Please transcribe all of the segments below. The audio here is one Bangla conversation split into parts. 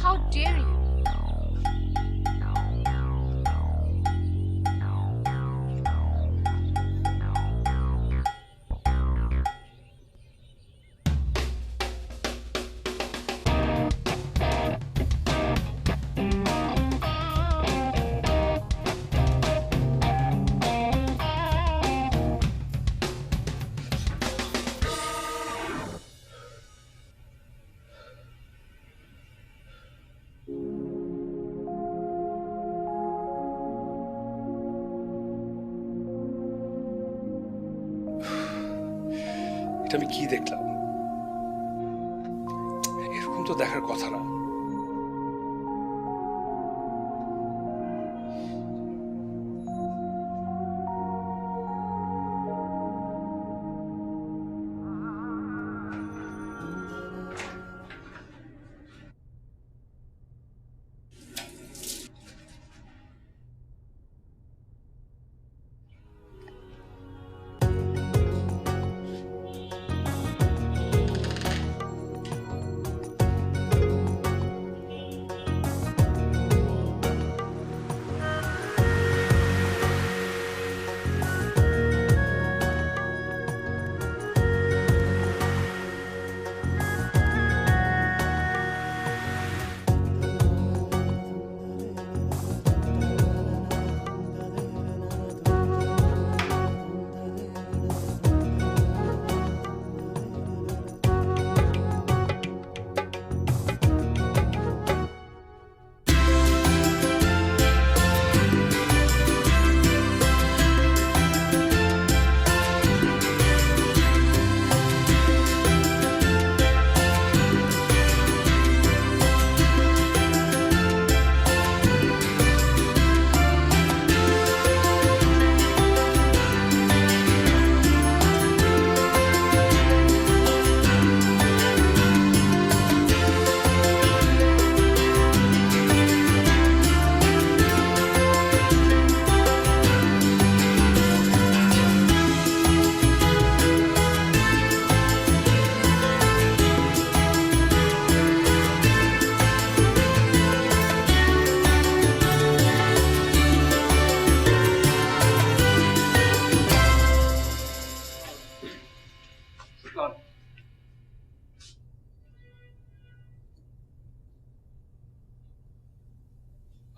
How dare you? এটা আমি কি দেখলাম? এরকম তো দেখার কথা না।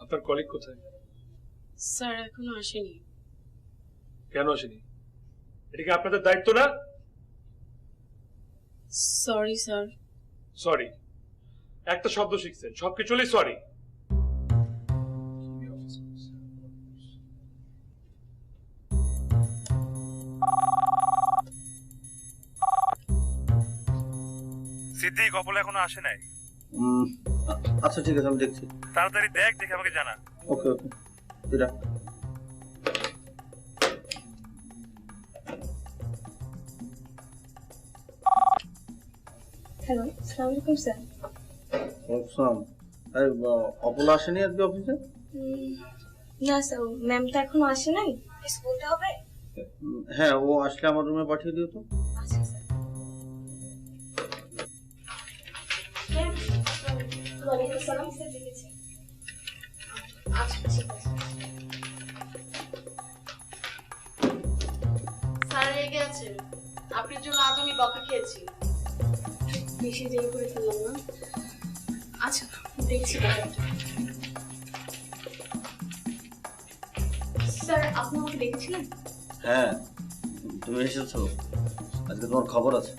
আপনার কলিগ কোথায়? স্যার এখনো আসেনি। কেন আসেনি? এটা কি আপনাদের দায়িত্ব না? Sorry sir. সরি একটা শব্দ শিখছেন, সবকিছুই সরি। সিদ্দিক অপল এখনো আসে নাই। আচ্ছা ঠিক আছে, আমি দেখছি। তাড়াতাড়ি দেখ, দেখে আমাকে জানা। ওকে ওকে, এটা হ্যালো, আসসালামু আলাইকুম স্যার। ওয়ালাইকুম। আরে অপলা আসেনি আজকে অফিসে? না স্যার, ম্যাম তো এখনো আসে নাই। বলতে হবে? হ্যাঁ, ও আসলে আমার রুমে পাঠিয়ে দিও তো। আচ্ছা স্যার। ওয়ালাইকুম আসসালাম স্যার, দেখেছি। আচ্ছা ঠিক আছে। স্যার রেগে আছে, আপনার জন্য আজ আমি বকা খেয়েছি। বেশি দেরি করে ফেললাম না? আচ্ছা দেখছি ব্যাপারটা। স্যার আপনি আমাকে দেখেছিলেন? হ্যাঁ, তুমি এসেছো, আজকে তোমার খবর আছে।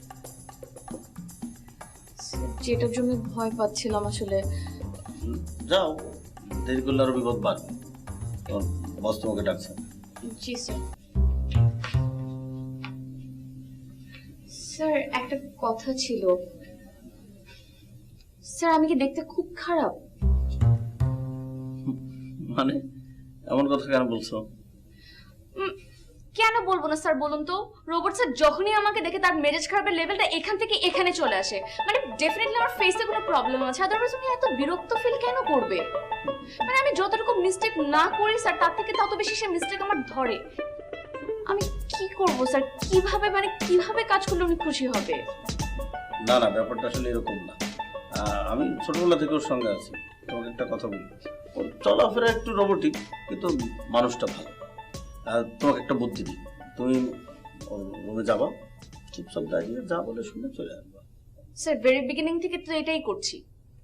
যেটার জন্য ভয় পাচ্ছিলাম আসলে। যাও, দেরি করলে আরো বিপদ বাড়বে। তোমার বস তোমাকে ডাকছে। জি স্যার। স্যার একটা কথা ছিল, স্যার আমি কি দেখতে খুব খারাপ? মানে এমন কথা কেন বলছো? কেন বলবো না স্যার, বলুন তো। রোবট স্যার যখনই আমাকে দেখে তার মেজাজ খারাপের লেভেলটা এখান থেকে এখানে চলে আসে। মানে ডেফিনেটলি আমার ফেসে কোনো প্রবলেম আছে, আদারওয়াইজ উনি এত বিরক্ত ফিল কেন করবে? মানে আমি যতটুকু মিস্টেক না করি স্যার, তার থেকে তত বেশি সে মিস্টেক আমার ধরে। আমি কি করব স্যার? কিভাবে কাজ করলে উনি খুশি হবে? না না, ব্যাপারটা আসলে এরকম না। আমি ছোটবেলা থেকে ওর সঙ্গে আছি। তোমাকে একটা কথা বলি, ওর চলাফেরা একটু রোবটিক, কিন্তু মানুষটা ভালো। তোমাকে একটা বুদ্ধি দিই, তুমি ওর রুমে যাবা, চুপচাপ দাঁড়িয়ে যা বলে শুনে চলে আসবা। স্যার ভেরি বিগিনিং থেকে তো এটাই করছি।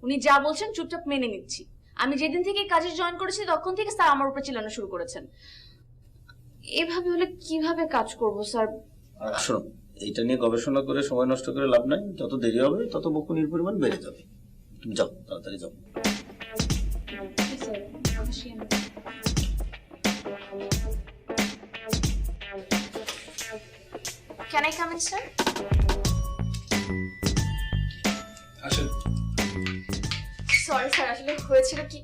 উনি যা বলছেন চুপচাপ মেনে নিচ্ছি। আমি যেদিন থেকে কাজে জয়েন করেছি তখন থেকে স্যার আমার উপর চিল্লানো শুরু করেছেন। এভাবে হলে কিভাবে কাজ করব স্যার? আর শোনো, এইটা নিয়ে গবেষণা করে সময় নষ্ট করে লাভ নাই। যত দেরি হবে তত বকুনির পরিমাণ বেড়ে যাবে। তুমি যাও, তাড়াতাড়ি যাও। Can I come in, sir? আসেন। সরি স্যার, আসলে হয়েছিল কি?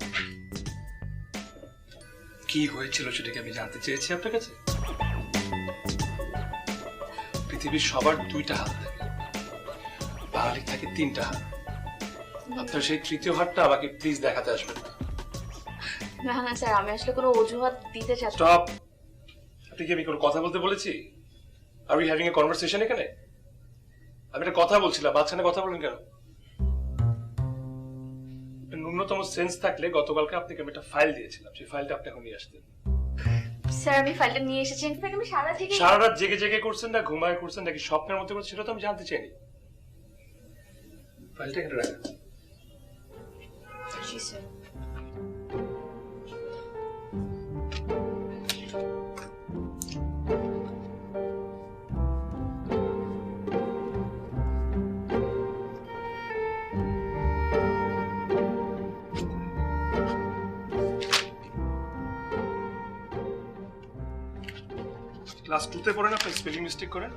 কি হয়েছিল সেটাকে আমি জানতে চেয়েছি আপনার কাছে। পৃথিবীর সবার দুইটা হাত থাকে, বাঙালির থাকে তিনটা হাত। আপনার সেই তৃতীয় হাতটা আমাকে প্লিজ দেখাতে আসবেন না। না না স্যার, আমি আসলে কোনো অজুহাত দিতে চাচ্ছি। স্টপ। আপনি কি আমি কোনো কথা বলতে বলেছি? আর উই হ্যাভিং এ কনভারসেশন এখানে? আমি একটা কথা বলছিলাম, মাঝখানে কথা বলেন কেন? ন্যূনতম সেন্স থাকলে গতকালকে আপনাকে আমি একটা ফাইল দিয়েছিলাম, সেই ফাইলটা আপনি এখন নিয়ে আসতেন। স্যার আমি ফাইলটা নিয়ে এসেছি। ইনফ্যাক্ট আমি সারা রাত জেগে জেগে করছেন না ঘুমায় করছেন নাকি স্বপ্নের মধ্যে করছেন সেটা তো আমি জানতে চাইনি। ফাইলটা এখানে রাখেন। জি স্যার। ক্লাস 2 তে পড়েন, আপনি স্পেলিং মিস্টেক করেন।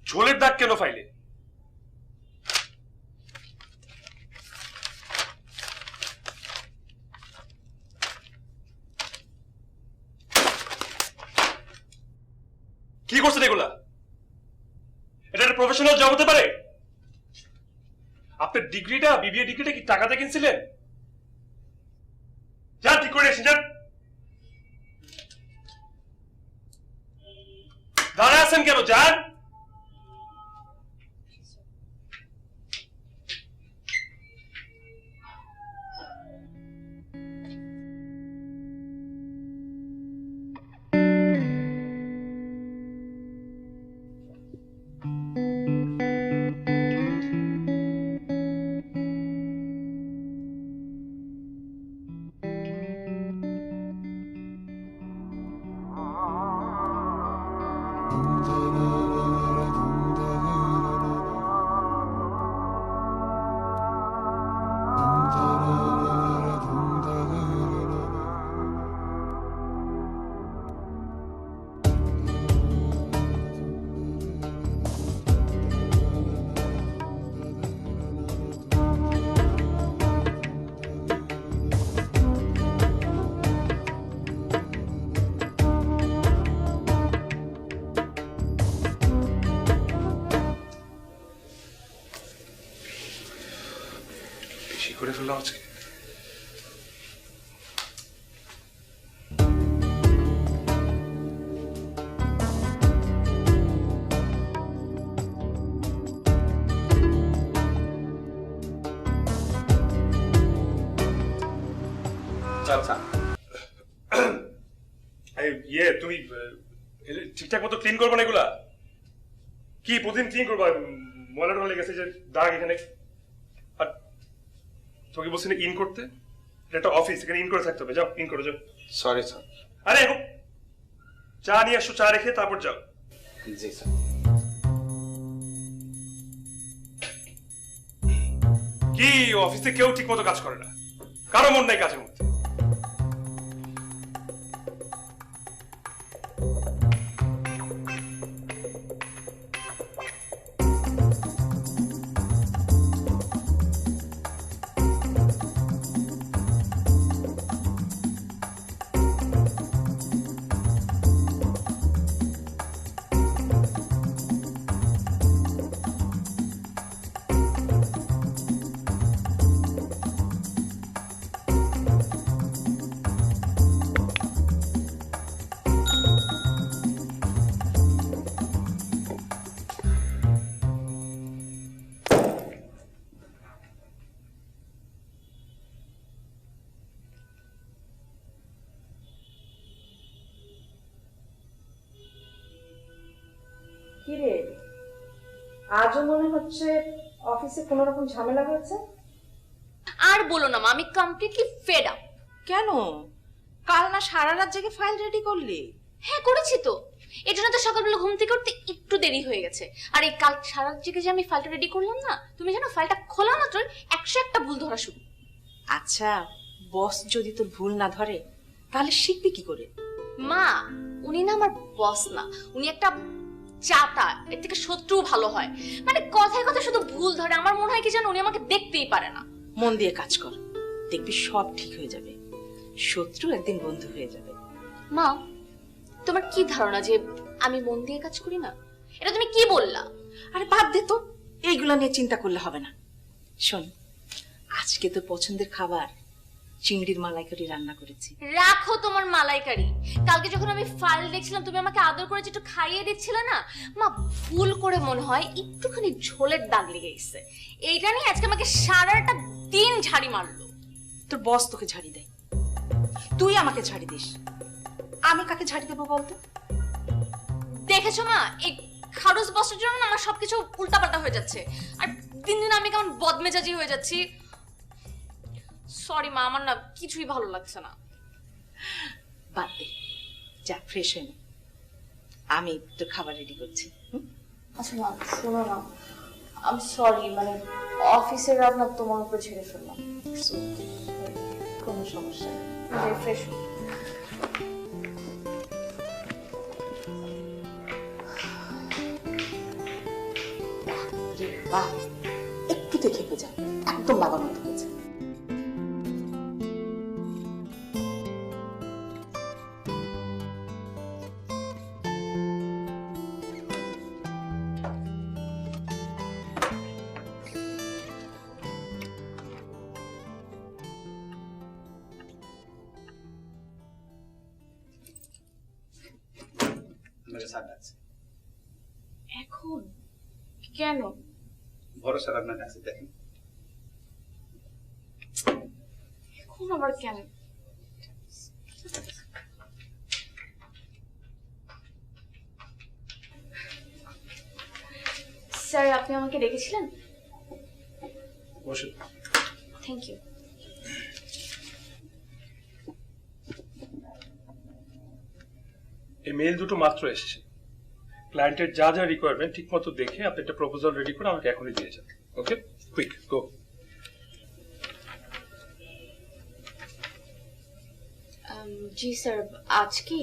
ঝোলের দাগ কেন ফাইলে? কি করছেন এগুলা? এটা একটা প্রফেশনাল জব হতে পারে? আপনার ডিগ্রিটা, বিবিএ ডিগ্রিটা কি টাকাতে কিনছিলেন? যান ঠিক করে এসেছেন, যান। দাঁড়ায় আছেন কেন? যান। বেশি করে ফেললাম আজকে। আচ্ছা ইয়ে, তুমি ঠিকঠাক মতো ক্লিন করবো না এগুলা? কি প্রতিদিন ক্লিন করবো? ময়লা টয়লা গেছে যে দাগ এখানে। আর তোকে বলছি না ইন করতে? এটা একটা অফিস, এখানে ইন করে থাকতে হবে। যাও ইন করো, যাও। Sorry sir. আরে এখন চা নিয়ে আসো, চা রেখে তারপর যাও। জি স্যার। কি অফিসে কেউ ঠিক মতো কাজ করে না? কারো মন নাই কাজের মধ্যে। কিরে, আজও মনে হচ্ছে অফিসে কোনো রকম ঝামেলা হয়েছে? আর বলো না মা, আমি কমপ্লিটলি ফেড আপ। কেন? কাল না সারা রাত জেগে ফাইল রেডি করলি? হ্যাঁ করেছি তো, এই জন্য তো সকালবেলা ঘুম থেকে উঠতে একটু দেরি হয়ে গেছে। আর এই কাল সারা রাত জেগে যে আমি ফাইলটা রেডি করলাম না, তুমি জানো ফাইলটা খোলা মাত্র 101টা ভুল ধরা শুরু। আচ্ছা, বস যদি তোর ভুল না ধরে তাহলে শিখবি কি করে? মা, উনি না আমার বস না, উনি একটা চাতা, এর থেকে শত্রু ভালো হয়। মানে কথায় কথায় শুধু ভুল ধরে, আমার মনে হয় কি জানো, উনি আমাকে দেখতেই পারে না। মন দিয়ে কাজ কর, দেখবি সব ঠিক হয়ে যাবে। শত্রু একদিন বন্ধু হয়ে যাবে। মা, তোমার কি ধারণা যে আমি মন দিয়ে কাজ করি না? এটা তুমি কি বললা? আরে বাদ দে তো, এইগুলো নিয়ে চিন্তা করলে হবে না। শোন, আজকে তোর পছন্দের খাবার চিংড়ির মালাইকারি রান্না করেছি। রাখো তোমার মালাইকারি। কালকে যখন আমি ফাইল দেখছিলাম, তুমি আমাকে আদর করে একটু খাইয়ে দিচ্ছিলে না মা, ভুল করে মনে হয় একটুখানি ঝোলের দাগ লেগে গেছে। এইটা নিয়ে আজকে আমাকে সারাটা দিন ঝাড়ি মারলো। তোর বস তোকে ঝাড়ি দেয়, তুই আমাকে ঝাড়ি দিস। আমি কাকে ঝাড়ি দেবো বলতো? দেখেছো মা, এই খারুস বসের জন্য না আমার সবকিছু উল্টাপাল্টা হয়ে যাচ্ছে। আর দিন দিন আমি কেমন বদমেজাজি হয়ে যাচ্ছি। সরি মা, আমার না কিছুই ভালো লাগছে না। বাদ দে, যা ফ্রেশ হয়ে নে, আমি তোর খাবার রেডি করছি। আচ্ছা মা, শোনো না, আই এম সরি, মানে অফিসের রাত না তোমার উপর ছেড়ে ফেললাম। কোনো সমস্যা নেই। ফ্রেশ বাহ, একটুতে খেপে যা, একদম বাবার মতো হয়েছে। মেরে স্যার ডাকছে। এখন কেন? ভরসা আপনার ডাকছে, দেখেন। এখন আবার কেন? স্যার, আপনি আমাকে ডেকেছিলেন? বসে। Thank you. এই মেইল দুটো মাত্র এসেছে। ক্লায়েন্টের যা যা রিকোয়ারমেন্ট ঠিক মতো দেখে আপনি একটা প্রপোজাল রেডি করে আমাকে এখনই দিয়ে যান। ওকে, কুইক গো। জি স্যার, আজ কি?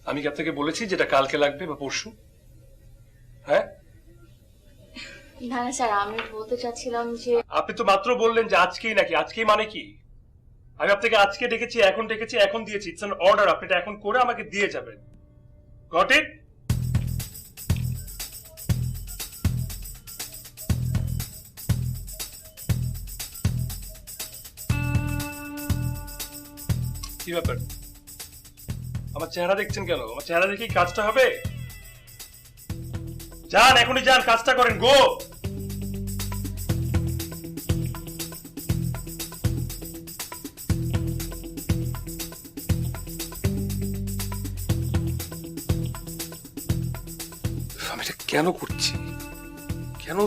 আমি কি আপনাকে বলেছি যেটা কালকে লাগবে বা পরশু? হ্যাঁ, না না স্যার, আমি বলতে চাচ্ছিলাম যে আপনি তো মাত্র বললেন যে আজকেই নাকি। আজকেই মানে কি? আমি আপনাকে আজকে ডেকেছি, এখন দিয়েছি। ইটস অ্যান অর্ডার, আপনি এটা এখন করে আমাকে দিয়ে যাবেন। Got it? কি ব্যাপার? আমার চেহারা দেখছেন কেন? আমার চেহারা দেখেই কাজটা হবে? যান, এখনই যান, কাজটা করেন। গো। আমি এটা কেন করছি? কেন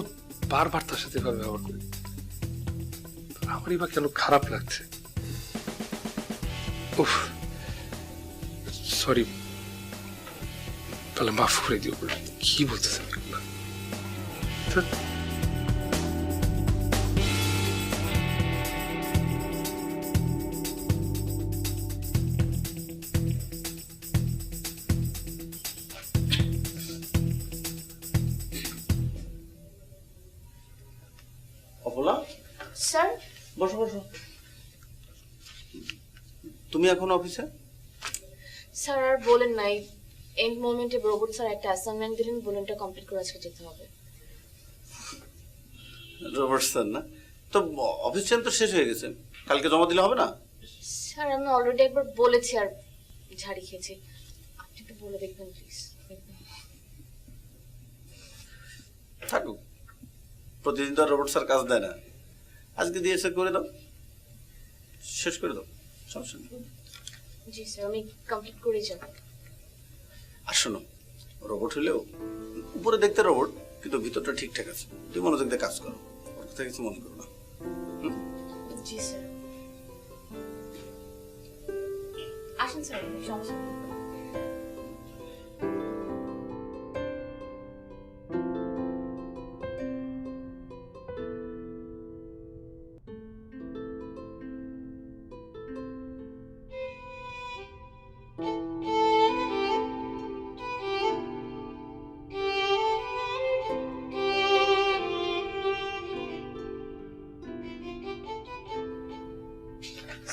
বারবার তার সাথে এভাবে ব্যবহার করি? আমারই বা কেন খারাপ লাগছে? উফ, সরি, তাহলে মাফ করে দিও। কি বলতেছেন এগুলা? অপলা, স্যার। বসো বসো। তুমি এখন অফিসে? স্যার আর বলেন নাই, এন্ড মোমেন্টে রোবট স্যার একটা অ্যাসাইনমেন্ট দিলেন, বলেন এটা কমপ্লিট করে আজকে যেতে হবে। রবার্ট স্যার না? তো অফিস টাইম তো শেষ হয়ে গেছে, কালকে জমা দিলে হবে না? স্যার আমি অলরেডি একবার বলেছি আর ঝাড়ি খেয়েছি, আপনি একটু বলে দেখবেন প্লিজ। থাকুক, প্রতিদিন তো রোবট স্যার কাজ দেয় না। আজকে দিয়েছে, করে দাও, শেষ করে দাও, সমস্যা নেই। জি স্যার, আমি কমপ্লিট করে যাব। আর শোনো, রোবট হলেও উপরে দেখতে রোবট, কিন্তু ভিতরটা ঠিকঠাক আছে। তুই মনোযোগ দিয়ে কাজ করো, ওর কথা কিছু মনে করো না। জি স্যার। আসেন স্যার, সমস্যা নেই।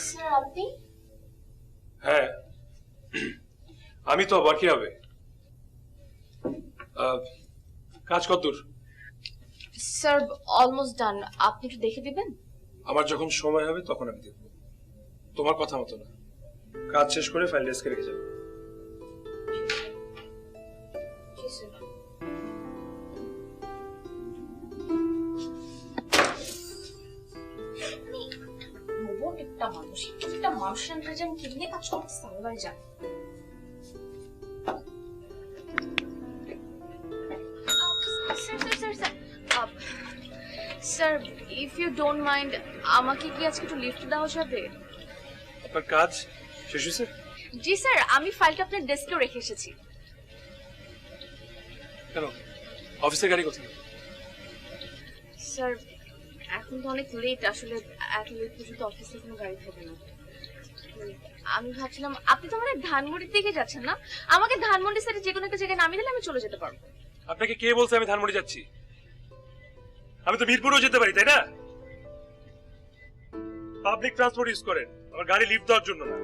স্যার আপনি? হ্যাঁ, আমি তো আবার কি হবে? কাজ কতদূর? স্যার অলমোস্ট ডান, আপনি একটু দেখে দিবেন? আমার যখন সময় হবে তখন আমি দেখবো, তোমার কথা মতো না। কাজ শেষ করে ফাইল ডেস্কে রেখে যাবো। জি স্যার। রোবট একটা মানুষ, একটা মানুষের আন্ডারে যেন কেমনে কাজ করতেছে আল্লাহই জানে। Sir if you don't mind, আমাকে কি আজকে একটু লিফট দেওয়া যাবে? আপনার কাজ শেষ হয়েছে? জি স্যার, আমি ফাইলটা আপনার ডেস্কেও রেখে এসেছি। কেন, অফিসের গাড়ি কোথায়? স্যার এখন তো অনেক লেট, আসলে এত লেট পর্যন্ত অফিসে কোনো গাড়ি থাকে না। আমি ভাবছিলাম আপনি তো মানে ধানমন্ডির দিকে যাচ্ছেন না, আমাকে ধানমন্ডি সাইডে যে কোনো একটা জায়গায় নামিয়ে দিলে আমি চলে যেতে পারবো। আপনাকে কে বলছে আমি ধানমন্ডি যাচ্ছি? আমি তো মিরপুরেও যেতে পারি, তাই না? পাবলিক ট্রান্সপোর্ট ইউজ করেন, আমার গাড়ি লিফট দেওয়ার জন্য না।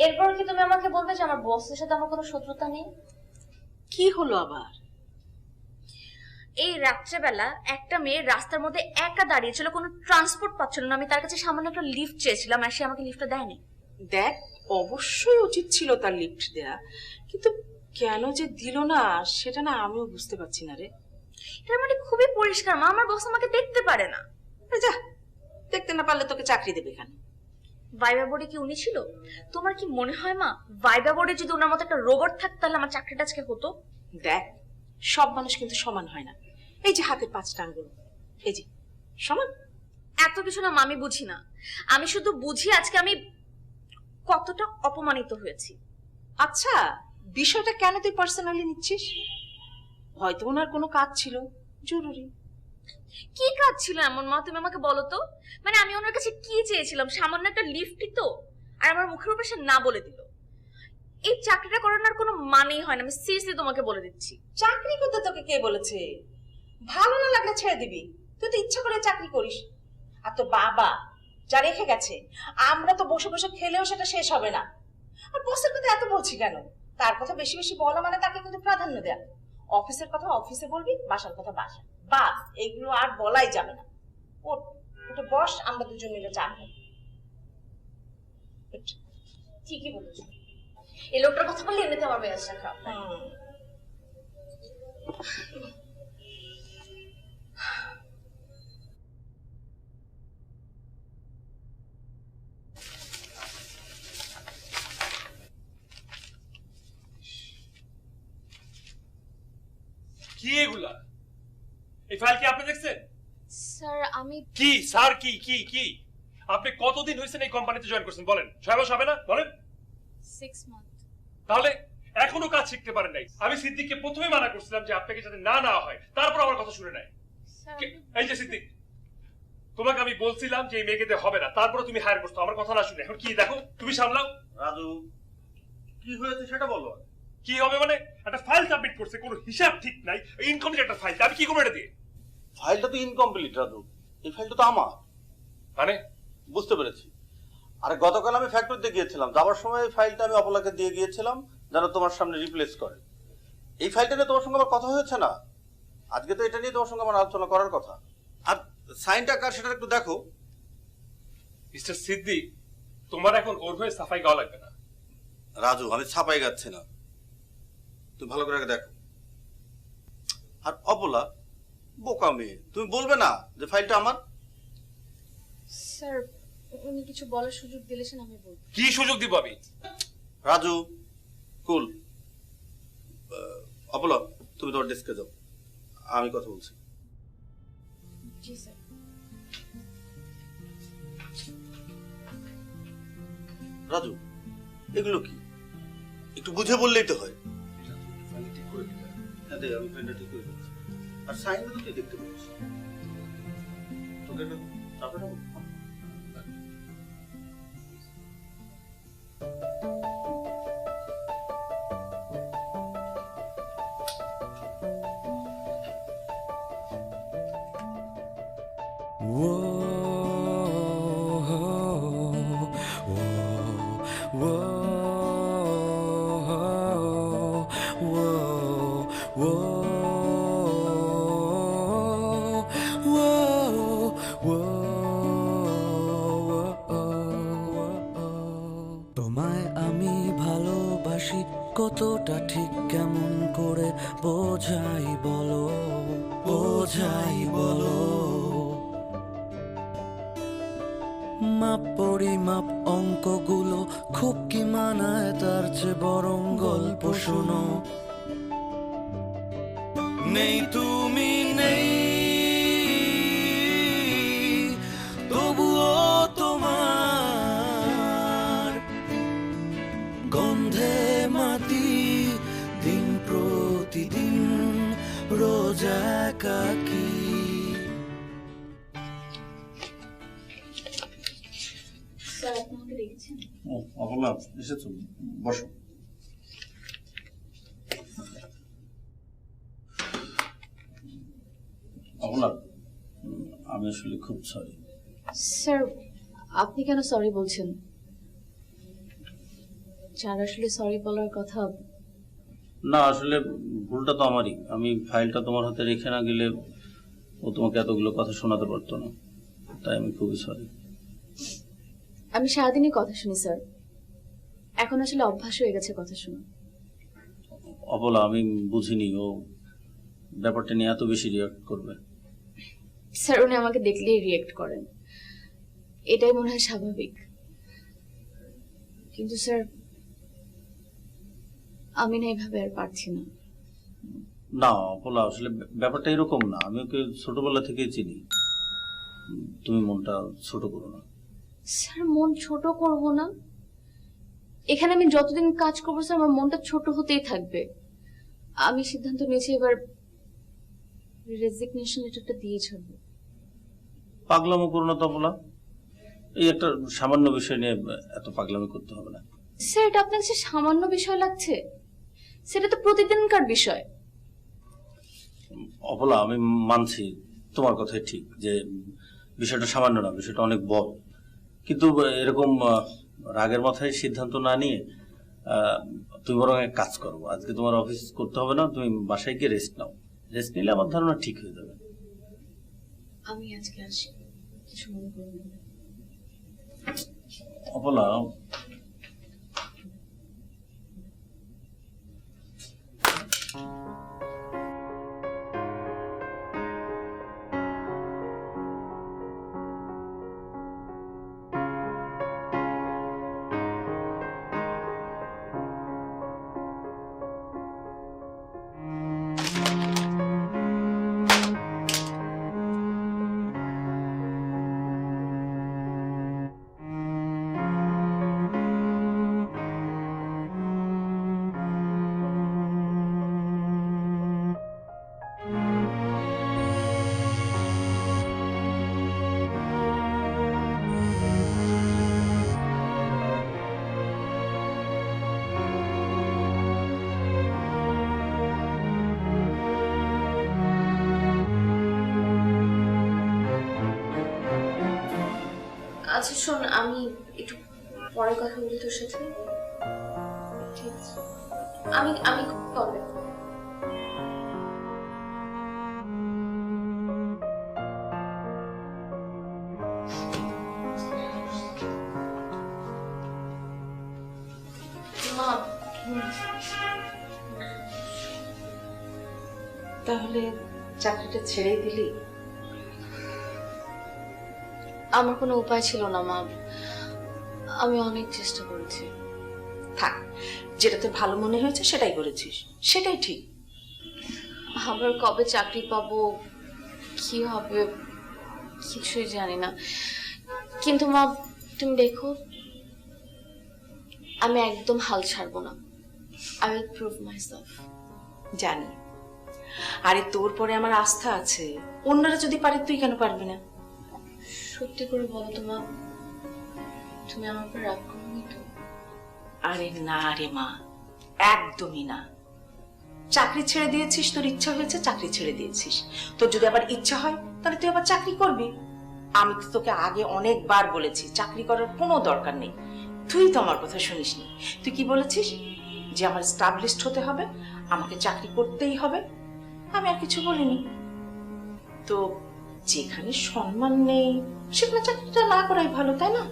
এরপর কি তুমি আমাকে বলবে যে আমার বসের সাথে আমার কোনো শত্রুতা নেই? কি হলো আবার? এই রাত্রেবেলা একটা মেয়ে রাস্তার মধ্যে একা দাঁড়িয়েছিল, কোনো ট্রান্সপোর্ট পাচ্ছিল না, আমি তার কাছে সামান্য একটা লিফট চেয়েছিলাম আর সে আমাকে লিফটটা দেয়নি। দেখ, অবশ্যই উচিত ছিল তার লিফট দেয়া, কিন্তু কেন যে দিল না সেটা না আমিও বুঝতে পারছি না রে। এটার মানে খুবই পরিষ্কার, মা আমার বস আমাকে দেখতে পারে না। যা, দেখতে না পারলে তোকে চাকরি দেবে এখানে। ভাইবা বোর্ডে কি উনি ছিল? তোমার কি মনে হয় মা, ভাইবা বোর্ডে যদি ওনার মতো একটা রোবট থাকতো তাহলে আমার চাকরিটা আজকে হতো? দেখ, সব মানুষ কিন্তু সমান হয় না। এই যে হাতের 5টা আঙ্গুল, এই যে সমান। এত কিছু না মা, আমি বুঝি না। আমি শুধু বুঝি আজকে আমি কতটা অপমানিত হয়েছি। আচ্ছা, বিষয়টা কেন তুই পার্সোনালি নিচ্ছিস? হয়তো ওনার কোনো কাজ ছিল জরুরি। কি কাজ ছিল এমন মা, তুমি আমাকে বলো তো। মানে আমি ওনার কাছে কি চেয়েছিলাম? সামান্য একটা লিফটই তো, আর আমার মুখের উপর সে না বলে দিল। এই চাকরিটা করানোর কোনো মানেই হয় না, আমি সিরিয়াসলি তোমাকে বলে দিচ্ছি। চাকরি করতে তোকে কে বলেছে? ভালো না লাগলে ছেড়ে দিবি, তুই তো ইচ্ছা করে চাকরি করিস। আর তো বাবা যা রেখে গেছে, আমরা তো বসে বসে খেলেও সেটা শেষ হবে না। আর বসের কথা এত বলছি কেন? তার কথা বেশি বেশি বলা মানে তাকে কিন্তু প্রাধান্য দেয়া। অফিসের কথা অফিসে বলবি, বাসার কথা বাসা, বা এগুলো আর বলাই যাবে না। ওটা বস, আমরা দুজন মিলে চা খাই। ঠিকই বলেছো, এই লোকটার কথা বললে এমনিতে আমার মেজাজটা খারাপ। কি এগুলা? এই ফাইল কি আপনি দেখছেন? স্যার আমি কি স্যার, কি কি কি আপনি কতদিন হয়েছেন এই কোম্পানিতে জয়েন করছেন বলেন? 6 মাস হবে না বলেন? 6 মান্থ। তাহলে এখনো কাজ শিখতে পারেন নাই। আমি সিদ্দিককে প্রথমে মানা করছিলাম যে আপনাকে যাতে না নেওয়া হয়, তারপর আমার কথা শুনে নেয়। স্যার এই যে সিদ্দিক, তোমাকে আমি বলছিলাম যে এই মেয়েকে দিয়ে হবে না, তারপরে তুমি হায়ার করছো আমার কথা না শুনে। এখন কি দেখো, তুমি সামলাও। রাজু, কি হয়েছে সেটা বলো। কি হবে মানে? একটা ফাইল সাবমিট করছে, কোনো হিসাব ঠিক নাই, ইনকমপ্লিট একটা ফাইল, আমি কি করবো এটা দিয়ে? ফাইলটা তো ইনকমপ্লিট রাজু, এই ফাইলটা তো আমার। মানে বুঝতে পেরেছি। আরে গতকাল আমি ফ্যাক্টরিতে গিয়েছিলাম, যাবার সময় এই ফাইলটা আমি অপলাকে দিয়ে গিয়েছিলাম যেন তোমার সামনে রিপ্লেস করে। এই ফাইলটা নিয়ে তোমার সঙ্গে আমার কথা হয়েছে না? আজকে তো এটা নিয়ে তোমার সঙ্গে আমার আলোচনা করার কথা। আর সাইনটা কার সেটা একটু দেখো। মিস্টার সিদ্দিক, তোমার এখন ওর হয়ে সাফাই গাওয়া লাগবে না। রাজু, আমি ছাপাই যাচ্ছি না, তুমি ভালো করে আগে দেখো। আর অপলা বোকা মেয়ে, তুমি বলবে না যে ফাইলটা আমার? স্যার উনি কিছু বলার সুযোগ দিলেছেন, আমি বলবো। কি সুযোগ দিব আমি? রাজু কুল। অপলা, তুমি তোমার ডেস্কে যাও, আমি কথা বলছি। জি স্যার। রাজু, এগুলো কি? একটু বুঝে বললেই তো হয়। হ্যাঁ, আমি ফাইলটা ঠিক করে দিচ্ছি। আর সাইনটা তো তুই দেখতে পাচ্ছিস। তোকে একটা চাপে রাখবো। তোমায় আমি ভালোবাসি কতটা ঠিক কেমন করে বোঝাই বলো, বোঝাই বলো। মাপ পরিমাপ অঙ্কগুলো খুব কি মানায়, তার চেয়ে বরং গল্প শোনো। নেই তুমি নেই, তবুও তোমার গন্ধে মাটি দিন প্রতিদিন রোজ একাকী। স্যার আপনি আমাকে দেখেছেন? অপলা এসেছো, বসো। অপলা, আমি আসলে খুব সরি। স্যার আপনি কেন সরি বলছেন? যার আসলে সরি বলার কথা। না, আসলে ভুলটা তো আমারই। আমি ফাইলটা তোমার হাতে রেখে না গেলে ও তোমাকে এতগুলো কথা শোনাতে পারতো না, তাই আমি খুবই সরি। আমি সারাদিনই কথা শুনি স্যার, এখন আসলে অভ্যাস হয়ে গেছে কথা শোনা। অপলা, আমি বুঝিনি ও ব্যাপারটা নিয়ে এত বেশি রিয়াক্ট করবে। স্যার উনি আমাকে দেখলেই রিয়েক্ট করেন, এটাই মনে হয় স্বাভাবিক। কিন্তু স্যার আমি না এভাবে আর পারছি না। না অপলা, আসলে ব্যাপারটা এরকম না। আমি ওকে ছোটবেলা থেকেই চিনি, তুমি মনটা ছোট করো না। স্যার মন ছোট করব না, এখানে আমি যতদিন কাজ করবো স্যার আমার মনটা ছোট হতেই থাকবে। আমি সিদ্ধান্ত নিয়েছি এবার রেজিগনেশন লেটারটা দিয়ে ছাড়বো। পাগলামো করো না তো অপলা, এই একটা সামান্য বিষয় নিয়ে এত পাগলামি করতে হবে না। স্যার এটা আপনার কাছে সামান্য বিষয় লাগছে? সেটা তো প্রতিদিনকার বিষয়। অপলা, আমি মানছি তোমার কথাই ঠিক যে বিষয়টা সামান্য না, বিষয়টা অনেক বড়। কিন্তু এরকম রাগের মাথায় সিদ্ধান্ত না নিয়ে তুমি বরং এক কাজ করো, আজকে তোমার অফিস করতে হবে না, তুমি বাসায় গিয়ে রেস্ট নাও। রেস্ট নিলে আমার ধারণা ঠিক হয়ে যাবে। আমি আজকে আসি, কিছু মনে করবেন না। অপলা, আচ্ছা শোন, আমি একটু পরে কথা বলি তোর সাথে। ঠিক আছে, আমি আমি কবে মা তাহলে চাকরিটা ছেড়েই দিলি? আমার কোনো উপায় ছিল না মা, আমি অনেক চেষ্টা করেছি। থাক, যেটা তোর ভালো মনে হয়েছে সেটাই করেছিস, সেটাই ঠিক। আবার কবে চাকরি পাবো, কি হবে কিছুই জানি না। কিন্তু মা তুমি দেখো, আমি একদম হাল ছাড়বো না। I will prove myself. জানি, আরে তোর পরে আমার আস্থা আছে, অন্যরা যদি পারে তুই কেন পারবি না? সত্যি করে বলো তো মা, তুমি আমার উপর রাগ করোনি তো? আরে না রে মা, একদমই না। চাকরি ছেড়ে দিয়েছিস, তোর ইচ্ছা হয়েছে চাকরি ছেড়ে দিয়েছিস। তোর যদি আবার ইচ্ছা হয় তাহলে তুই আবার চাকরি করবি। আমি তো তোকে আগে অনেকবার বলেছি চাকরি করার কোনো দরকার নেই, তুই তো আমার কথা শুনিসনি। তুই কি বলেছিস? যে আমার স্টাবলিশড হতে হবে, আমাকে চাকরি করতেই হবে। আমি আর কিছু বলিনি। তো যেখানে সম্মান নেই সেখানে চাকরিটা না করাই ভালো, তাই না?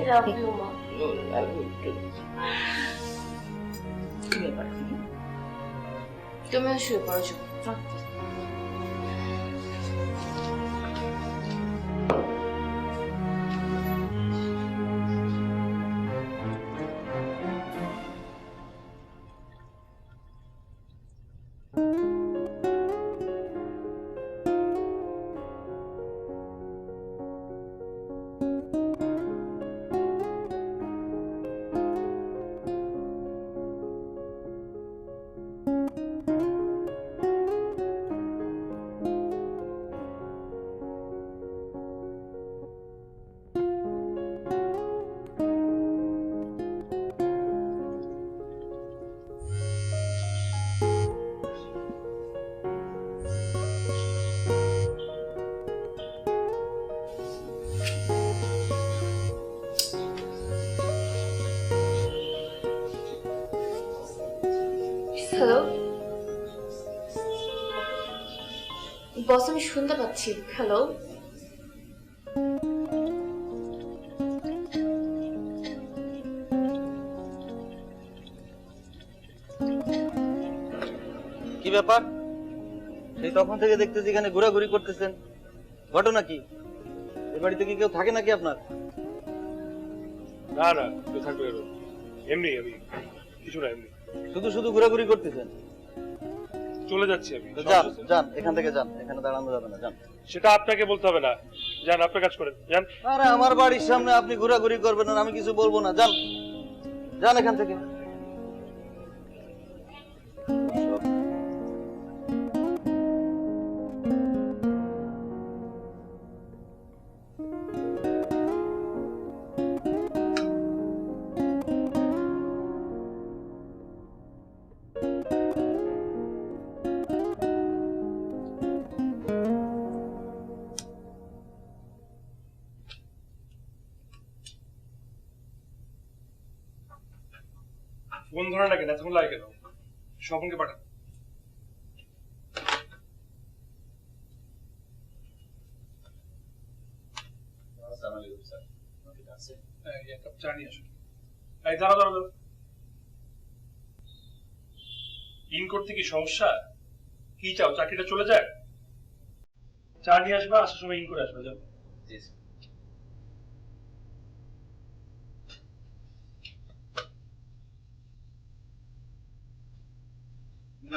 লাভ ইউ মা। কি ব্যাপার? তুমিও শুয়ে পড়ো। হ্যালো বস, আমি শুনতে পাচ্ছি। হ্যালো কি ব্যাপার? সেই তখন থেকে দেখতেছি এখানে ঘোরাঘুরি করতেছেন, ঘটনা কি? এ বাড়িতে কি কেউ থাকে নাকি আপনার? না না, কেউ থাকবে না। এমনি আমি কিছু না, এমনি শুধু শুধু ঘোরাঘুরি করতেছেন। চলে যাচ্ছি আমি। তো যান যান, এখান থেকে যান, এখানে দাঁড়ানো যাবে না, যান। সেটা আপনাকে বলতে হবে না, যান আপনার কাজ করেন, যান। আরে আমার বাড়ির সামনে আপনি ঘোরাঘুরি করবেন আর আমি কিছু বলবো না, যান যান এখান থেকে। ফোন ধরে না কেন, এতক্ষণ লাগে কেন? স্বপনকে পাঠান। এক কাপ চা নিয়ে আসুন। এই দাঁড়া দাঁড়া দাঁড়া, ইন করতে কি সমস্যা? কি চাও, চাকরিটা চলে যায়? চা নিয়ে আসবা, আসার সময় ইন করে আসবে, যাও।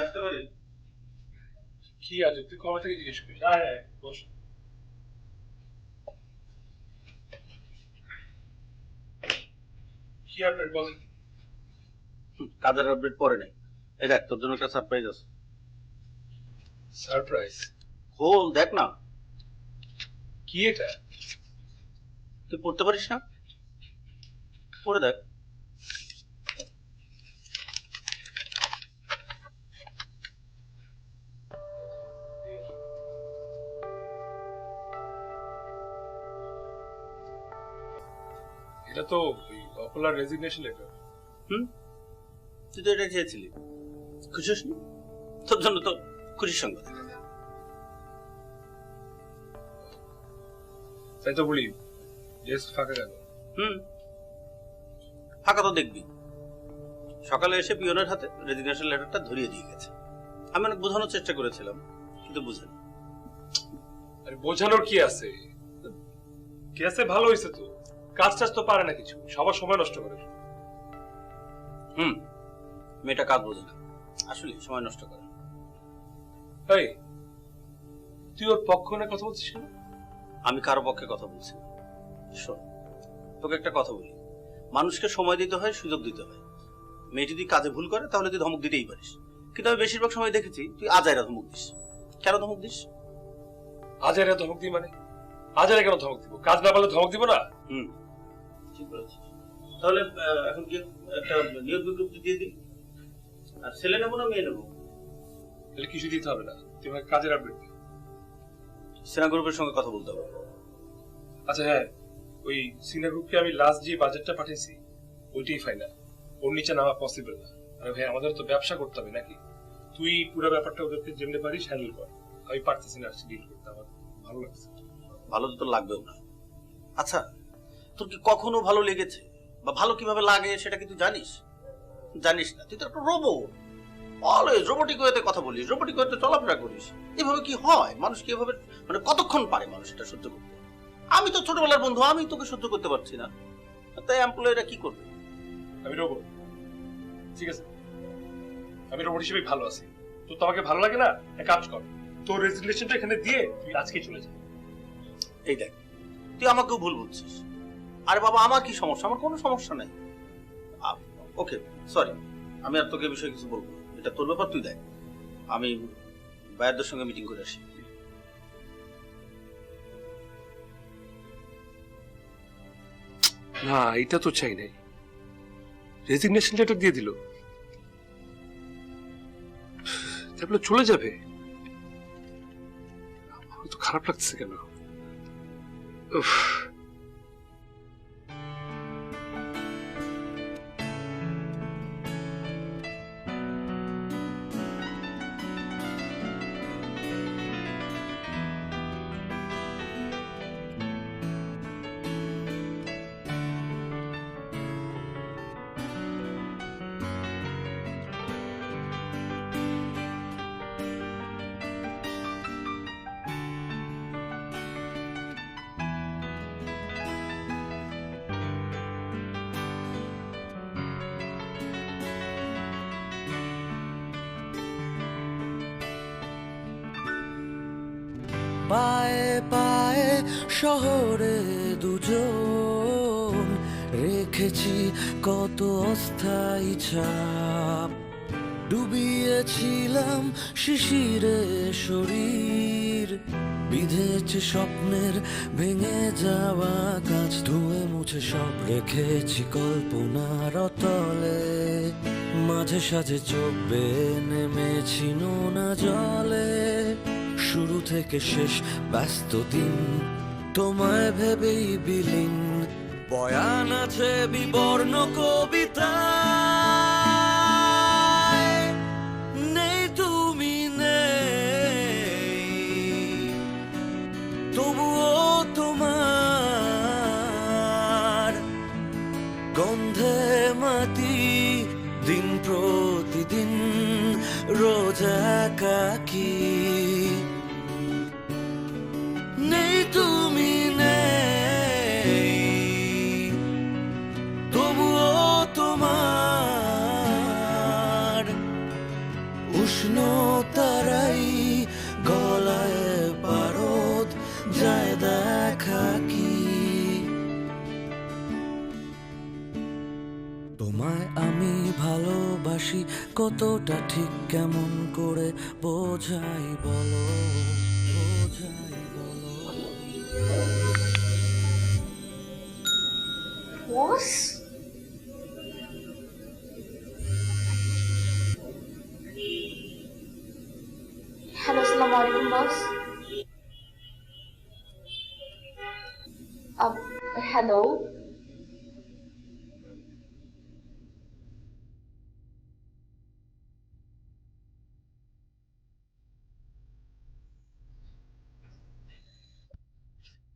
আসতে পারি? কি আছে, তুই কবে থেকে জিজ্ঞেস করিস? হ্যাঁ হ্যাঁ, বস। কি আপডেট বলেন? কাজের আপডেট পরে নেই। এই দেখ, তোর জন্য একটা সারপ্রাইজ আছে। সারপ্রাইজ? খোল দেখ না। কি এটা? তুই পড়তে পারিস না? পড়ে দেখ। এটা তো পপুলার রেজিগনেশন লেটার। তুই তো এটা চেয়েছিলি, খুশি হসনি? তোর জন্য তো খুশির সংবাদ। তাই তো বলি, ডেস্ক ফাঁকা গেল। ফাঁকা তো দেখবি। সকালে এসে পিয়নের হাতে রেজিগনেশন লেটারটা ধরিয়ে দিয়ে গেছে। আমি অনেক বোঝানোর চেষ্টা করেছিলাম, কিন্তু বুঝেনি। আরে বোঝানোর কি আছে? কি আছে, ভালো হয়েছে তো। কাজ টাজ তো পারে না কিছু, সবার সময় নষ্ট করে। মেয়েটা কাজ বোঝে না, আসলে সময় নষ্ট করে। এই, তুই ওর পক্ষ নিয়ে কথা বলছিস কেন? আমি কারো পক্ষে কথা বলছি না। শোন, তোকে একটা কথা বলি, মানুষকে সময় দিতে হয়, সুযোগ দিতে হয়। মেয়ে যদি কাজে ভুল করে তাহলে তুই ধমক দিতেই পারিস, কিন্তু আমি বেশিরভাগ সময় দেখেছি তুই আজাইরা ধমক দিস। কেন ধমক দিস? আজারে ধমক দিই মানে? আজারে কেন ধমক দিব? কাজ না পারলে ধমক দিব না? ঠিক বলেছিস। তাহলে এখন কি একটা নিয়োগ বিজ্ঞপ্তি দিয়ে দিই? আর ছেলে নেবো না মেয়ে নেবো? তাহলে কিছু দিতে হবে না, তুই আমাকে কাজের আপডেট দে। সেনা গ্রুপের সঙ্গে কথা বলতে হবে। আচ্ছা হ্যাঁ, ওই সিনা গ্রুপকে আমি লাস্ট যে বাজেটটা পাঠিয়েছি ওইটাই ফাইনাল, ওর নিচে নামা পসিবল না। আরে ভাই, আমাদের তো ব্যবসা করতে হবে নাকি? তুই পুরো ব্যাপারটা ওদেরকে যেমনি পারিস হ্যান্ডেল কর। আমি পারতেছি না ডিল করতে, আমার ভালো লাগছে। ভালো তো তোর লাগবেও না। আচ্ছা, তোর কি কখনো ভালো লেগেছে বা ভালো কিভাবে লাগে সেটা কি তুই জানিস? জানিস না, তুই তো একটা রোবট। অলওয়েজ রোবটিক ওয়েতে কথা বলিস, রোবটিক ওয়েতে চলাফেরা করিস। এভাবে কি হয়? মানুষ কি এভাবে, মানে কতক্ষণ পারে মানুষ এটা সহ্য করতে? আমি তো ছোটবেলার বন্ধু, আমি তোকে সহ্য করতে পারছি না, তাই এমপ্লয়িরা কি করবে? আমি রোবট, ঠিক আছে, আমি রোবট হিসেবে ভালো আছি। তো তোমাকে ভালো লাগে না? এক কাজ কর, তোর রেজিগনেশনটা এখানে দিয়ে তুই আজকেই চলে যা। এই দেখ, তুই আমাকেও ভুল বুঝছিস। আরে বাবা, আমার কি সমস্যা? আমার কোনো সমস্যা নাই। ওকে, সরি, আমি আর তোকে বিষয়ে কিছু বলবো না। এটা তোর ব্যাপার, তুই দেখ। আমি ভাইয়াদের সঙ্গে মিটিং করে আসি। না, এটা তো চাই নাই। রেজিগনেশন লেটার দিয়ে দিল, তারপরে চলে যাবে। আমার তো খারাপ লাগছে কেন? উফ। পায়ে পায়ে শহরে দুজন রেখেছি কত অস্থায়ী ছাপ, ডুবিয়েছিলাম শিশিরে শরীর, বিঁধেছে স্বপ্নের ভেঙে যাওয়া কাজ, ধুয়ে মুছে সব রেখেছি কল্পনার তলে, মাঝে সাঝে চোখ বেয়ে নেমেছি নোনা জলে, শুরু থেকে শেষ ব্যস্ত দিন তোমায় ভেবেই বিলীন, বয়ান আছে বিবর্ণ কবিতায়, নেই তুমি নেই, তবুও তোমার গন্ধে মাটি, দিন প্রতিদিন রোজ একাকী, নেই তুমি নেই, তবুও তোমার উষ্ণ তারাই গলায় পারদ যায় দেখা কি, তোমায় আমি ভালোবাসি কতটা ঠিক কেমন করে বোঝাই বলো, বোঝাই বলো। বস, হ্যালো, আসসালামু আলাইকুম বস। হ্যালো,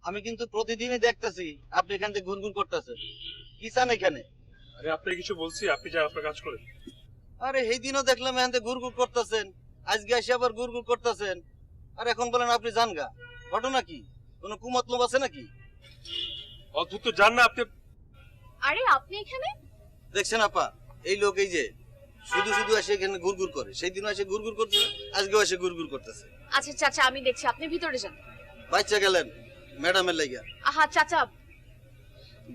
আমি কিন্তু প্রতিদিনই দেখতেছি আপনি এখান থেকে ঘুরঘুর করতেছেন। কি চান এখানে? আরে আপনাকে কিছু বলছি, আপনি যা আপনার কাজ করেন। আরে এই দিনও দেখলাম এখান থেকে ঘুরঘুর করতেছেন, আজকে এসে আবার ঘুরঘুর করতেছেন, আর এখন বলেন আপনি যান গা। ঘটনা কি? কোনো কুমতলব আছে নাকি? অদ্ভুত তো, জান না আপনি। আরে আপনি এখানে? দেখছেন আপা, এই লোক এই যে শুধু শুধু এসে এখানে ঘুরঘুর করে, সেই দিনও এসে ঘুরঘুর করছে, আজকেও এসে ঘুরঘুর করতেছে। আচ্ছা চাচা, আমি দেখছি, আপনি ভিতরে যান। বাচ্চা গেলেন ম্যাডামের লাইগা। আহা চাচা,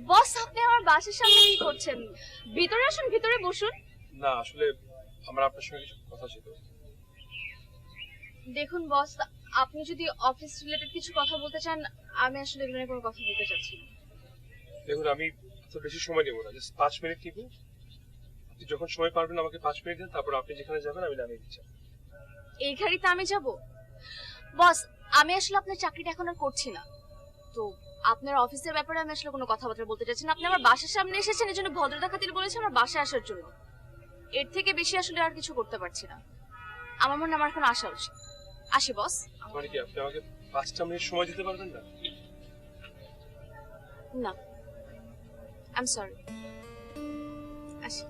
বস আপনি আমার বাসার সামনে কি করছেন? ভিতরে আসুন, ভিতরে বসুন। না আসলে আমার আপনার সঙ্গে কিছু কথা ছিল। দেখুন বস, আপনি যদি অফিস রিলেটেড কিছু কথা বলতে চান, আমি আসলে এগুলো নিয়ে কোনো কথা বলতে চাচ্ছি না। দেখুন আমি এত বেশি সময় নেবো না, জাস্ট 5 মিনিট নিব। আপনি যখন সময় পারবেন আমাকে 5 মিনিট দেন, তারপর আপনি যেখানে যাবেন আমি নামিয়ে দিচ্ছি। এই গাড়িতে আমি যাব? বস, আমি আসলে আপনার চাকরিটা এখন আর করছি না, তো আপনার অফিসের ব্যাপারে আমি আসলে কোনো কথাবার্তা বলতে চাচ্ছি না। আপনি আমার বাসার সামনে এসেছেন, এই জন্য ভদ্রতা খাতির বলেছেন আমার বাসায় আসার জন্য। এর থেকে বেশি আসলে আর কিছু করতে পারছি না। আমার মনে হয় আমার এখন আসা উচিত। আসি বস। মানে কি আপনি আমাকে 5টা মিনিট সময় দিতে পারবেন না? না, আই এম সরি। আসি।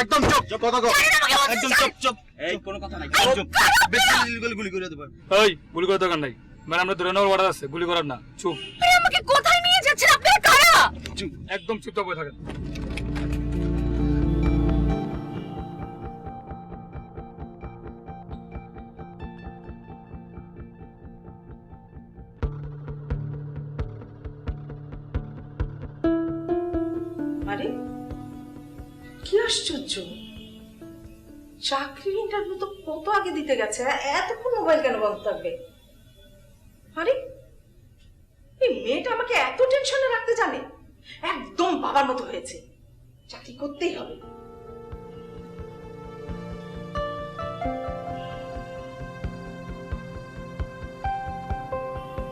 একদম চুপ চুপ, কথা কও। একদম চুপ চুপ, এই কোনো কথা নাই, চুপ। বেশি গুলি করে দেব। এই গুলি করার দরকার নাই, মানে আমরা ধরে নেওয়ার অর্ডার আছে, গুলি করার না। চুপ। আমাকে কোথায় নিয়ে যাচ্ছেন? আপনারা কারা? একদম চুপচাপ হয়ে থাকেন। আরে কি আশ্চর্য, চাকরির ইন্টারভিউ তো কত আগে দিতে গেছে, এতক্ষণ মোবাইল কেন বন্ধ থাকবে? আরে এই মেয়েটা আমাকে এত টেনশনে রাখতে জানে, একদম বাবার মতো হয়েছে। চাকরি করতেই হবে।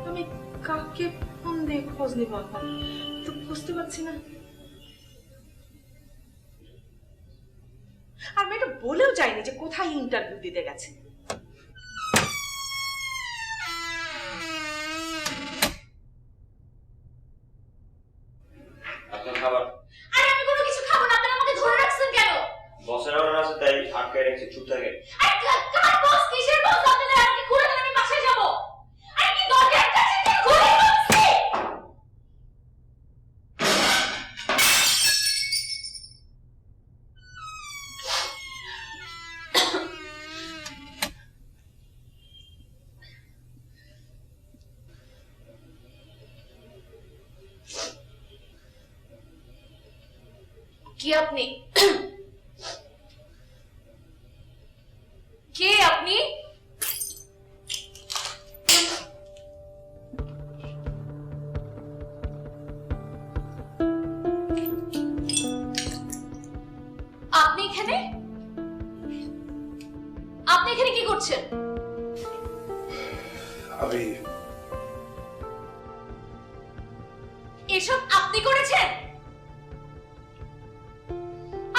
আমি কাকে ফোন দিয়ে খোঁজ নিব এখন তো বুঝতে পারছি না। আর মেয়েটা বলেও যায়নি যে কোথায় ইন্টারভিউ দিতে গেছে। আপনার খাবার। আরে আমি কোনো কিছু খাবো না, আপনি আমাকে ধরে রাখছেন কেন? বসের অর্ডার আছে তাই আটকে রেখেছি, চুপ থাকে। আরে কার বস? কিসের বস? আপনি আমাকে ঘুরে দেন, আমি বাসায় যাব। আরে কি দরকার আছে যে ঘুরে বসছি? কি আপনি? কে আপনি? আপনি এখানে? আপনি এখানে কি করছেন? আমি এসব আপনি করেছেন?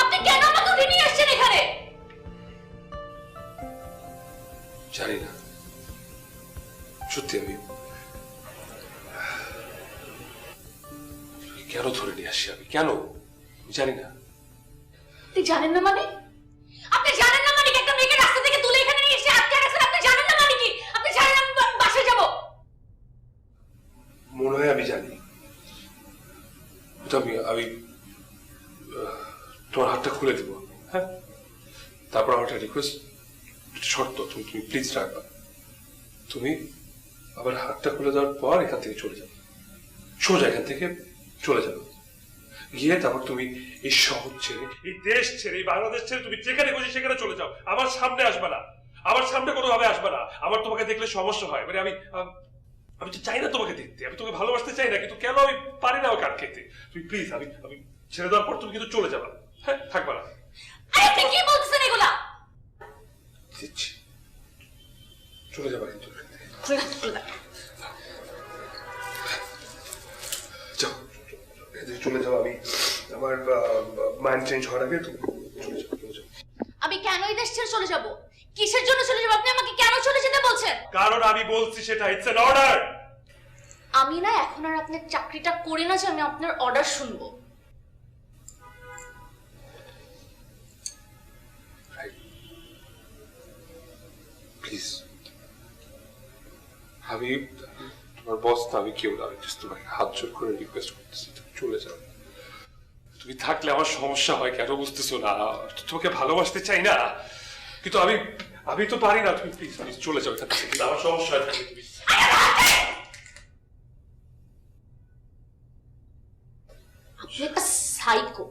আপনি কেন আমাকে উঠিয়ে নিয়ে আসছেন এখানে? জানি না, সত্যি আমি কেন ধরে নিয়ে আসি, আমি কেন জানি না। আপনি জানেন না মানে? আপনি জানেন না মানে কি? একটা মেয়েকে রাস্তা থেকে তুলে এখানে নিয়ে এসে আটকে রাখছেন, আপনি জানেন না মানে কি? আপনি জানেন আমি বাসায় যাব? মনে হয় আমি জানি। আমি তোমার হাতটা খুলে দেবো, হ্যাঁ? তারপর আমার একটা রিকোয়েস্ট, শর্ত, তুমি প্লিজ রাখবা। তুমি আবার হাতটা খুলে দেওয়ার পর এখান থেকে চলে যাবে। সোজা এখান থেকে চলে যাবে, গিয়ে তারপর তুমি এই শহর ছেড়ে, এই দেশ ছেড়ে, এই বাংলাদেশ ছেড়ে তুমি যেখানে খুশি সেখানে চলে যাও। আমার সামনে আসবে না, আমার সামনে কোনোভাবে আসবে না। আমার তোমাকে দেখলে সমস্যা হয়, মানে আমি তো চাই না তোমাকে দেখতে, আমি তোমাকে ভালোবাসতে চাই না, কিন্তু কেন আমি পারি না ওকে আটকেতে। তুমি প্লিজ, আমি ছেড়ে দেওয়ার পর তুমি কিন্তু চলে যাবা, হ্যাঁ, থাকবা না। আপনি কি বলছেন এগুলা? দিচ্ছি, চলে যাবা কিন্তু। যাও, চলে যাও। আমি আমার মাইন্ড চেঞ্জ হওয়ার আগে তুমি চলে যাও, চলে যাও। আমি কেন এই দেশ ছেড়ে চলে যাব? কিসের জন্য চলে যাব? আপনি আমাকে কেন চলে যেতে বলছেন? কারণ আমি বলছি সেটা, ইটস অ্যান অর্ডার। আমি না এখন আর আপনার চাকরিটা করি না যে আমি আপনার অর্ডার শুনবো। প্লিজ, আমি তোমার বস না, আমি কেউ না, আমি জাস্ট তোমাকে হাত জোর করে রিকোয়েস্ট করতেছি, তুমি চলে যাও। তুমি থাকলে আমার সমস্যা হয়, কেন বুঝতেছো না? তোমাকে ভালোবাসতে চাই না, কিন্তু আমি তো পারি না। তুমি প্লিজ প্লিজ চলে যাও এখান থেকে, কিন্তু আমার সমস্যা হয় থাকলে তুমি। আপনি একটা সাইকো।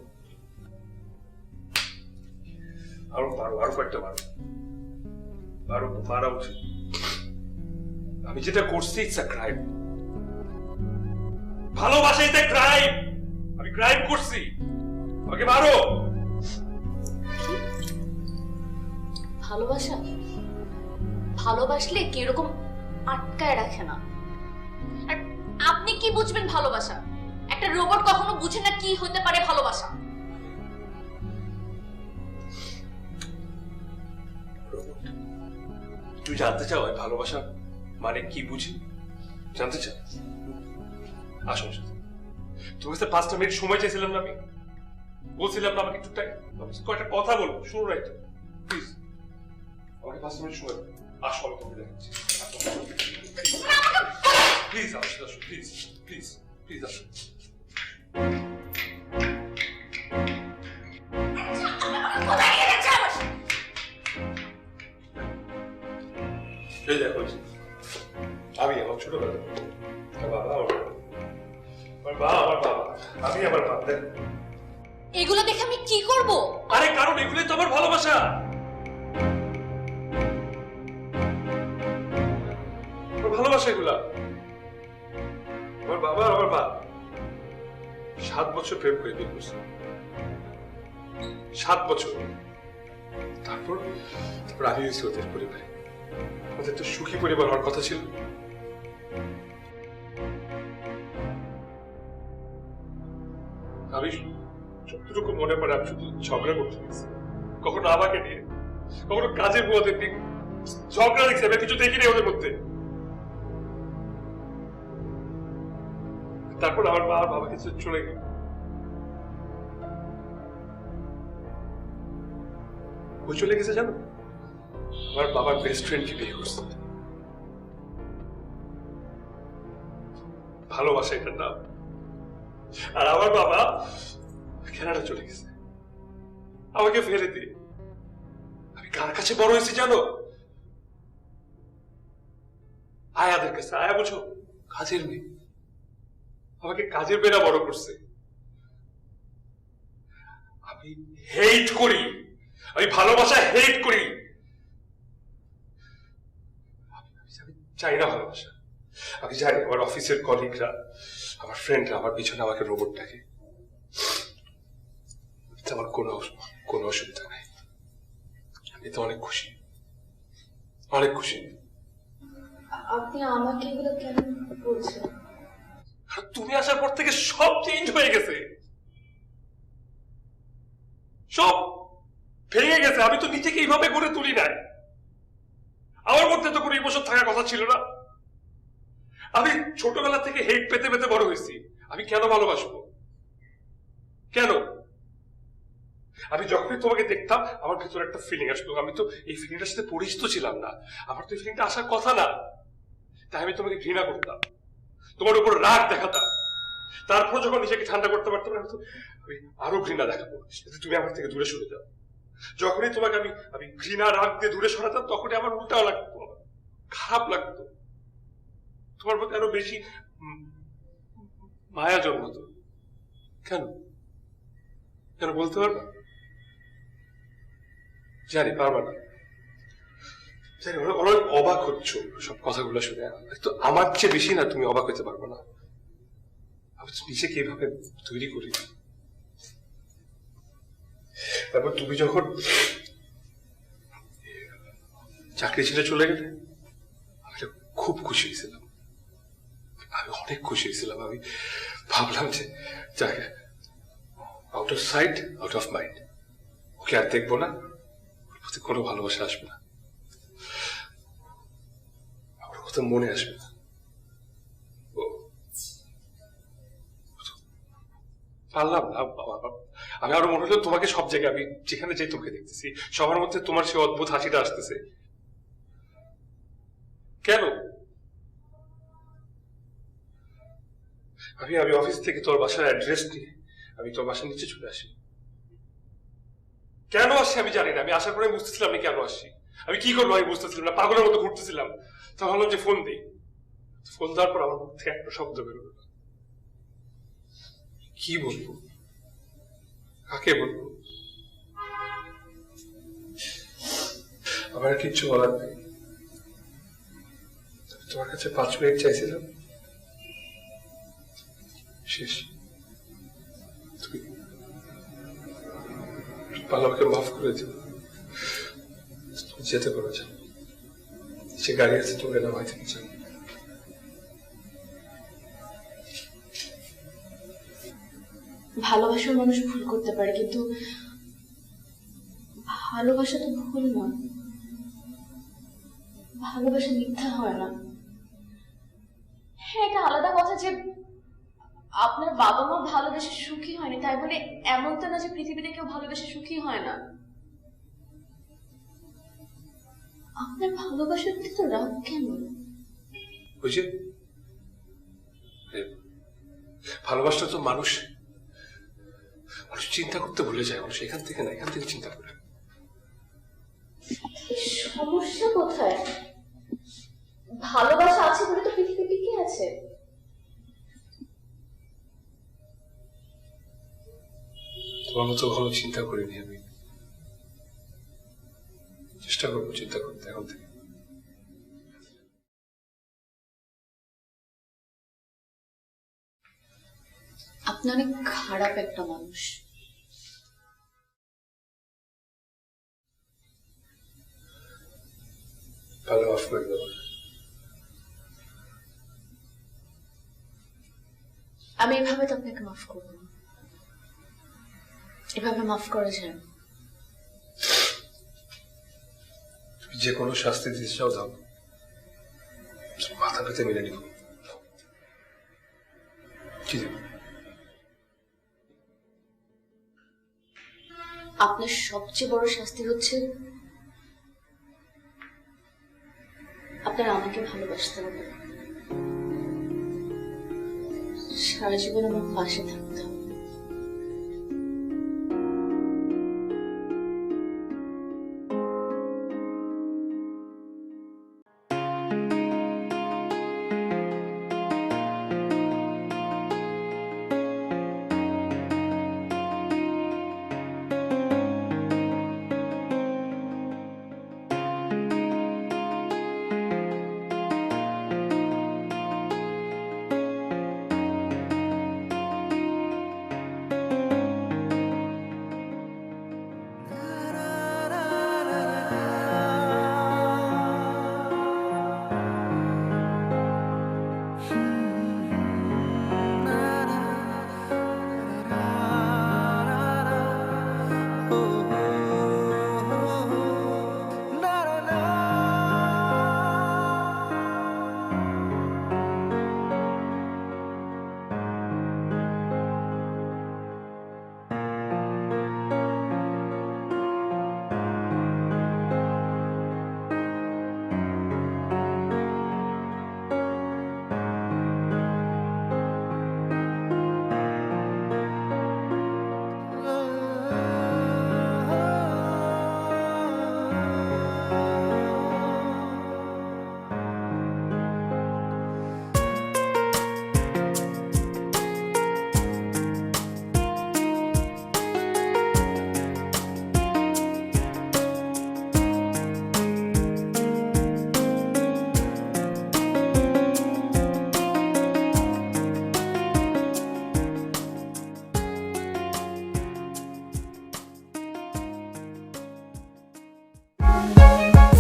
আরো মারো, আরো কয়েকটা মারো, আরো মারা উচিত। আমি যেটা করছি ইটস আ ক্রাইম। ভালোবাসা ইটস আ ক্রাইম। আমি ক্রাইম করছি, আমাকে মারো। ভালোবাসা, ভালোবাসলে কি এরকম আটকায় রাখে না। আর আপনি কি বুঝবেন ভালোবাসা? একটা রোবট কখনো বুঝে না কি হতে পারে ভালোবাসা। তুই জানতে চাও আমি ভালোবাসা মানে কি বুঝি? জানতে চাও? আসো আমার সাথে। তোর কাছে 5টা মিনিট সময় চাইছিলাম না, আমি বলছিলাম না আমাকে একটু টাইম, কয়েকটা কথা বলবো, শুনো না একটু প্লিজ। আমাকে 5টা মিনিট সময় দাও। আসো, আমি তোমাকে দেখাচ্ছি। প্লিজ আমার সাথে আসো, প্লিজ প্লিজ প্লিজ আসো। এই দেখো, আমি আমার ছোটবেলা, আমার বাবা, আমার বাবা, আমি আমার বাবা। এগুলো দেখে আমি কি করব? আরে কারণ এগুলোই তো আমার ভালোবাসা। আমার ভালোবাসা এগুলা। আমার বাবা আর আমার মা 7 বছর প্রেম করে বিয়ে করছে, 7 বছর। তারপর আমি হয়েছি ওদের পরিবারে। ওদের তো সুখী পরিবার হওয়ার কথা ছিল। আমি যতটুকু মনে পড়ে আমি শুধু ঝগড়া করতে গেছি, কখনো আমাকে নিয়ে, কখনো কাজের বুয়াদের নিয়ে ঝগড়া দেখছি। আমি কিছু দেখিনি ওদের মধ্যে। তারপর আমার মা আর বাবা কিছু চলে গেল। ও চলে গেছে জানো, আমার বাবার বেস্ট ফ্রেন্ডকে বিয়ে করছে। ভালোবাসা এটার নাম। আর আমার বাবা কানাডা চলে গেছে আমাকে ফেলে দিয়ে। আমি কার কাছে বড় হয়েছি জানো? আয়াদের কাছে। আয়া বুঝো, কাজের মেয়ে। আমাকে কাজের মেয়েরা বড় করছে। আমি হেট করি, আমি ভালোবাসা হেট করি। আমি চাই না ভালোবাসা। আমি জানি আমার অফিসের কলিগরা, আমার ফ্রেন্ডরা আমার পিছনে আমাকে রোবট ডাকে। আমার কোনো অসুবিধা নাই। আমি তো অনেক খুশি, অনেক খুশি। আপনি আমাকে এগুলো কেন বলছেন? তুমি আসার পর থেকে সব চেঞ্জ হয়ে গেছে, সব ভেঙে গেছে। আমি তো নিজেকে এইভাবে গড়ে তুলি নাই। আমার মধ্যে তো কোনো ইমোশন থাকার কথা ছিল না। আমি ছোটবেলা থেকে হেট পেতে পেতে বড় হয়েছি। আমি কেন ভালোবাসবো? কেন? আমি যখনই তোমাকে দেখতাম আমার ভেতরে একটা ফিলিং আসতো। আমি তো এই ফিলিংটার সাথে পরিচিত ছিলাম না, আমার তো এই ফিলিংটা আসার কথা না। তাই আমি তোমাকে ঘৃণা করতাম, তোমার উপর রাগ দেখাতাম। তারপর যখন নিজেকে ঠান্ডা করতে পারতাম না, আমি আরো ঘৃণা দেখাবো যাতে তুমি আমার থেকে দূরে সরে যাও। যখনই তোমাকে আমি ঘৃণা রাগ দিয়ে দূরে সরাতাম, তখনই আমার উল্টাও লাগতো, খারাপ লাগতো। তোমার প্রতি আরো বেশি মায়া জন্মাতো। কেন কেন বলতে পারবা? জানি পারবা না, জানি অনেক অবাক হচ্ছ সব কথাগুলো শুনে। তো আমার চেয়ে বেশি না তুমি অবাক হতে পারবো না। আমি নিজেকে এইভাবে তৈরি করি। তারপর তুমি যখন চাকরি ছেড়ে চলে গেলে আমি খুব খুশি হয়েছিলাম, আমি অনেক খুশি হয়েছিলাম। আমি ভাবলাম যে যাকে out of sight out of mind, okay আর দেখবো না, ওর প্রতি কোনো ভালোবাসা আসবে না, আমার কথা মনে আসবে না। পারলাম না। আমি আরো মনে হলো তোমাকে সব জায়গায়, আমি যেখানে যাই তোমাকে দেখতেছি, সবার মধ্যে তোমার সে অদ্ভুত হাসিটা আসতেছে। কেন? আমি অফিস থেকে তোর বাসার অ্যাড্রেস নিয়ে আমি তোর বাসার নিচে চলে আসি। কেন আসছি আমি জানি না। আমি আসার পরে বুঝতেছিলাম আমি কেন আসছি, আমি কি করবো আমি বুঝতেছিলাম না, পাগলের মতো ঘুরতেছিলাম। তো ভাবলাম যে ফোন দিই। ফোন দেওয়ার পর আমার মুখ থেকে একটা শব্দ বেরোলো না। কি বলবো, কাকে বলবো? আমার কিচ্ছু বলার নেই। তোমার কাছে 5 মিনিট চাইছিলাম, শেষ। তুমি আমাকে মাফ করে দিও। যেতে পারো, যাও, যে গাড়ি আছে তোকে নামাই থেকে যাও। ভালোবাসার মানুষ ভুল করতে পারে, কিন্তু ভালোবাসা তো ভুল নয়। ভালোবাসা মিথ্যা হয় না। হ্যাঁ, এটা আলাদা কথা যে আপনার বাবা মা ভালোবেসে সুখী হয়নি, তাই বলে এমন তো না যে পৃথিবীতে কেউ ভালোবেসে সুখী হয় না। আপনার ভালোবাসার প্রতি তো রাগ কেন? বুঝে ভালোবাসা তো মানুষ চিন্তা করতে ভুলে যায়। মানুষ এখান থেকে না, এখান থেকে চিন্তা করে। সমস্যা কোথায়? ভালোবাসা আছে বলে তো পৃথিবী টিকে আছে। তোমার মতো ভালো চিন্তা করিনি আমি। চেষ্টা করবো চিন্তা করতে এখন থেকে। আপনি অনেক খারাপ একটা মানুষ। ভালো মাফ করে দেবো। আমি এভাবে তো আপনাকে মাফ করবো না। এভাবে মাফ করা যায় না। তুমি যে কোনো শাস্তি দিতে চাও দাও, মাথা পেতে মেনে নিব। কি দেব? আপনার সবচেয়ে বড় শাস্তি হচ্ছে আপনার আমাকে ভালোবাসতে হবে, সারা জীবন আমার পাশে থাকতে হবে।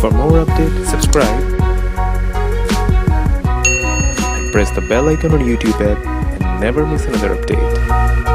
For more updates, subscribe and press the bell icon on YouTube app and never miss another update.